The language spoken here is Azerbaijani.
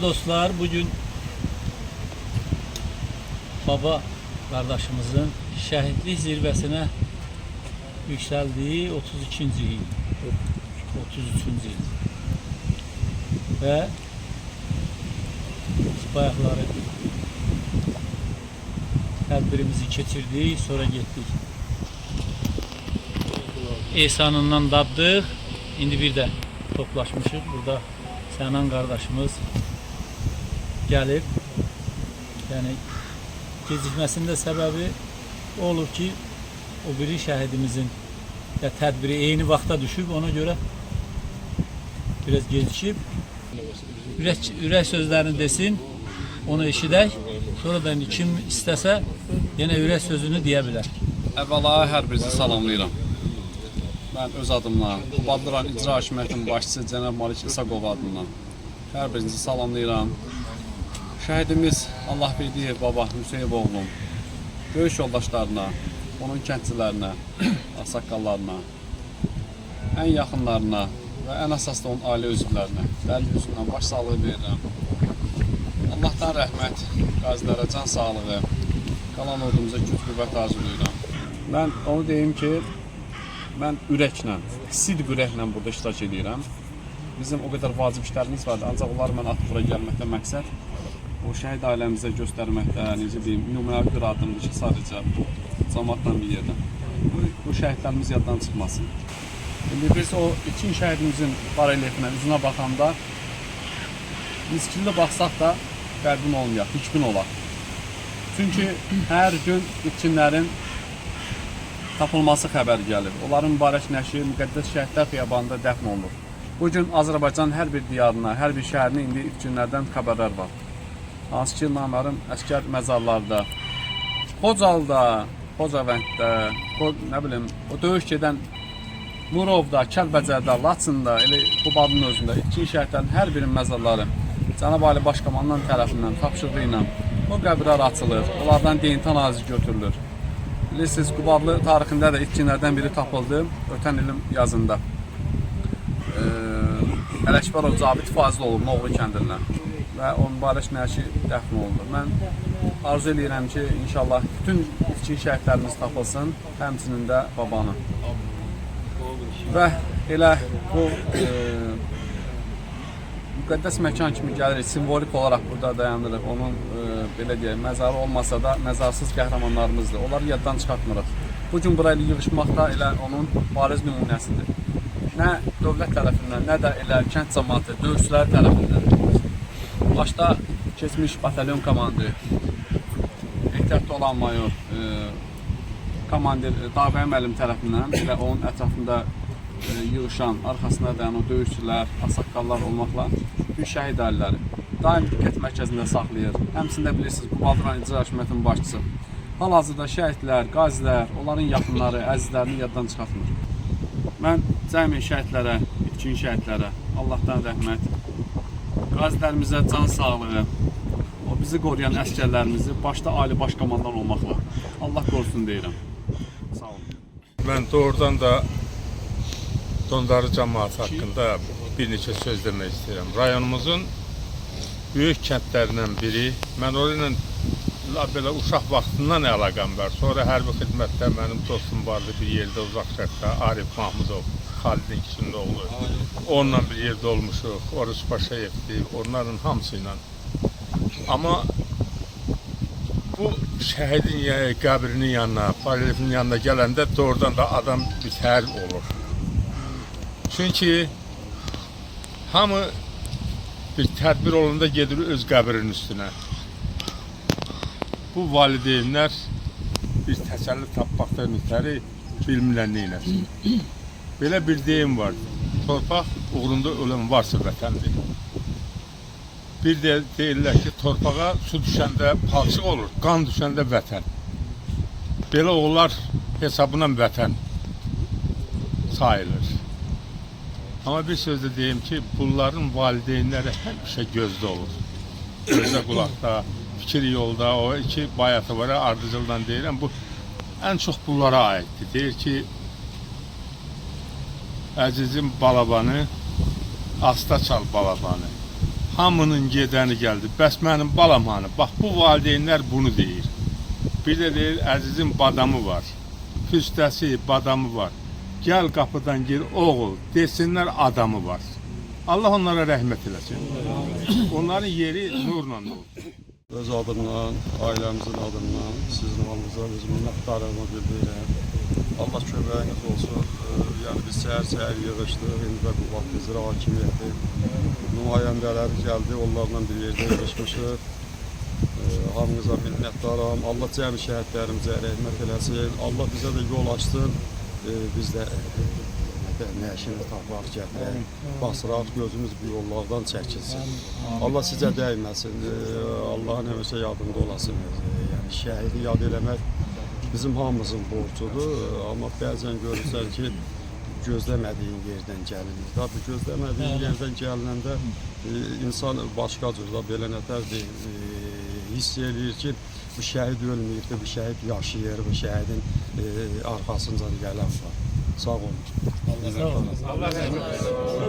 dostlar, bugün baba kardeşimizin şehitlik zirvesine yükseldiği 33. yıl. Ve bayakları tedbirimizi keçirdik, sonra gittik. İhsanından daddık. İndi bir de toplaşmışıq. Burada Sənan kardeşimiz gelip, yani gecikmesinin sebebi olur ki o biri şehidimizin ya tedbiri eyni vaxta düşüb, ona göre biraz gecikip ürək sözlerini desin, onu eşidək. Sonradan kim istəsə yine ürək sözünü deyə bilər. Əvvəla hər birinizi salamlayıram. Mən öz adımla, Qubadlıran İcra Hakimiyyətinin başçısı Cənab Malik İsaqov adından hər birinizi salamlayıram. Şəhidimiz Allah verdiyi baba Hüseyin oğlum, döyüş yoldaşlarına, onun kəndçilərinə, ağsaqqallarına, ən yaxınlarına və ən əsas da onun ailə üzvlərinə dəli üzvündən baş sağlığı verirəm. Allahdan rəhmət, qazilərə can sağlığı, qalan ordumuza güc qüvvət arzulayıram. Mən onu deyim ki, mən ürəklə, sidq ürəklə burada iştirak edirəm. Bizim o qədər vacib işlərimiz vardı, ancaq onlar mən atıb bura gəlməkdə məqsəd o şəhid ailəmizə göstərməkdə, necə deyim, nümunəvi bir adımdır ki, sadəcə cəmaatla bir yerdə. Bu şəhidlərimiz yaddan çıxmasın. İndi biz o iki şəhidimizin barelyefinə, üzünə baxanda miskilli baxsaq da qəlbin olmayaq, hikmin olaq. Çünki hər gün itkinlərin tapılması xəbər gəlir. Onların mübarək nəşi müqəddəs şəhidlər xiyabanında dəfn olunur. Bugün Azərbaycan hər bir diyarına, hər bir şəhərinə indi itkinlərdən xəbərlər var. Hansı ki, namərəm əskər məzarlarda, Xocalda, Xocavənddə, nə bilim, o döyüş gedən Murovda, Kəlbəcərdə, Laçında, elə Qubadlının özündə itkin şəhidlərin hər birinin məzarları Cənab Ali Başkomandan tərəfindən, tapşırığı ilə o qəbirlər açılır, onlardan deyinti analizi götürülür. Bilirsiniz, Qubadlı tarixində də itkinlərdən biri tapıldı, ötən ilin yazında. Ələkbərov Cabit Fazlıoğlu, Noğlu kəndindən və onun mübarək nəşi dəfn olundu. Mən arzu edirəm ki, inşallah bütün itkin şəhidlərimiz tapılsın, həmçinin də babanı. Və elə bu müqəddəs məkan kimi gəlirik, simvolik olaraq burada dayanırıq. Onun belə deyək, məzarı olmasa da məzarsız qəhrəmanlarımızdır. Onları yaddan çıxartmırıq. Bugün burayla yığışmaqda elə onun bariz nümunəsidir. Nə dövlət tərəfindən, nə də elə kənd cəmaatı, döyüşçülər tərəfindən. Başda keçmiş batalyon komandiri, ehtiyatda olan mayor, komandir Davəyə müəllim tərəfindən elə onun ətrafında yığışan, arxasında dayan o döyüşçülər, ağsaqqallar olmaqla bütün şəhid ailələri daim diqqət mərkəzində saxlayır. Həmçində bilirsiniz, Qubadlıran İcra Hakimiyyətinin başçısı. Hal-hazırda şəhidlər, qazilər, onların yaxınları, əzizlərini yaddan çıxartmır. Mən cəmi şəhidlərə, itkin şəhidlərə Allahdan rəhmət, qazilərimizə can sağlığı, o bizi qoruyan əskərlərimizi başda Ali Başkomandan olmaqla Allah qorusun deyirəm. Sağ olun. Mən doğrudan da Dondarı cəmaatı haqqında bir neçə söz demək istəyirəm. Rayonumuzun böyük kəndlərindən biri. Mən orayla belə uşaq vaxtından əlaqəm var. Sonra hərbi xidmətdə mənim dostum vardı bir yerdə uzaq şərqdə, Arif Mahmudov, Xalidin kişinin oğlu. Onunla bir yerdə olmuşuq, Oruç Paşayevdir, onların hamısı ilə. Amma bu şəhidin qəbrinin yanına, barelifinin yanına gələndə doğrudan da adam bitər olur. Çünki hamı bir tədbir olanda gedir öz qəbrinin üstünə. Bu valideynlər bir təsəlli tapmaqdan ötəri bilmirlər neynəsin. Belə bir deyim var, torpaq uğrunda ölən varsa vətəndir. Bir də deyirlər ki, torpağa su düşəndə palçıq olur, qan düşəndə vətən. Belə oğullar hesabına vətən sayılır. Amma bir sözdə deyim ki, bunların valideynləri həmişə gözdə olur. Gözdə qulaqda, fikir yolda, o iki bayatı var, ardıcıldan deyirəm, bu ən çox bunlara aiddir. Deyir ki, əzizim balabanı, asta çal balabanı. hamının gedəni gəldi. Bəs mənim balam hanı? Bax bu valideynlər bunu deyir. Bir də deyir əzizim badamı var. Füstəsi, badamı var. Gəl qapıdan gir oğul, desinlər adamı var. Allah onlara rəhmət eləsin. Onların yeri nurla doldu. Öz adımdan, ailəmizin adından, sizin adınıza öz minnətdarlığımı bildirirəm. Allah köməyiniz olsun. Yəni biz səhər-səhər yığışdıq, indi də Qubad İcra Hakimiyyəti nümayəndələri gəldi, onlarla bir yerdə yığışmışıq. Hamınıza minnətdaram. Allah cəmi şəhidlərimizə rəhmət eləsin. Allah bizə də yol açsın. Biz də nəşini tapaq, gətirək, basıraq, gözümüz bu yollardan çəkilsin. Allah sizə dəyməsin. Allahın həmişə yadında olasın. Yəni şəhidi yad eləmək bizim hamımızın borcudur. Amma bəzən görürsən ki, gözləmədiyin yerdən gəlinir. Tabii gözləmədiyin yerdən gəlinəndə insan başqa cür da belə nətər hiss eləyir ki, bu şəhid ölməyibdir, bu şəhid yaşayır, bu şəhidin arxasıncan gələn var. Sağ olun. Allah razı olsun.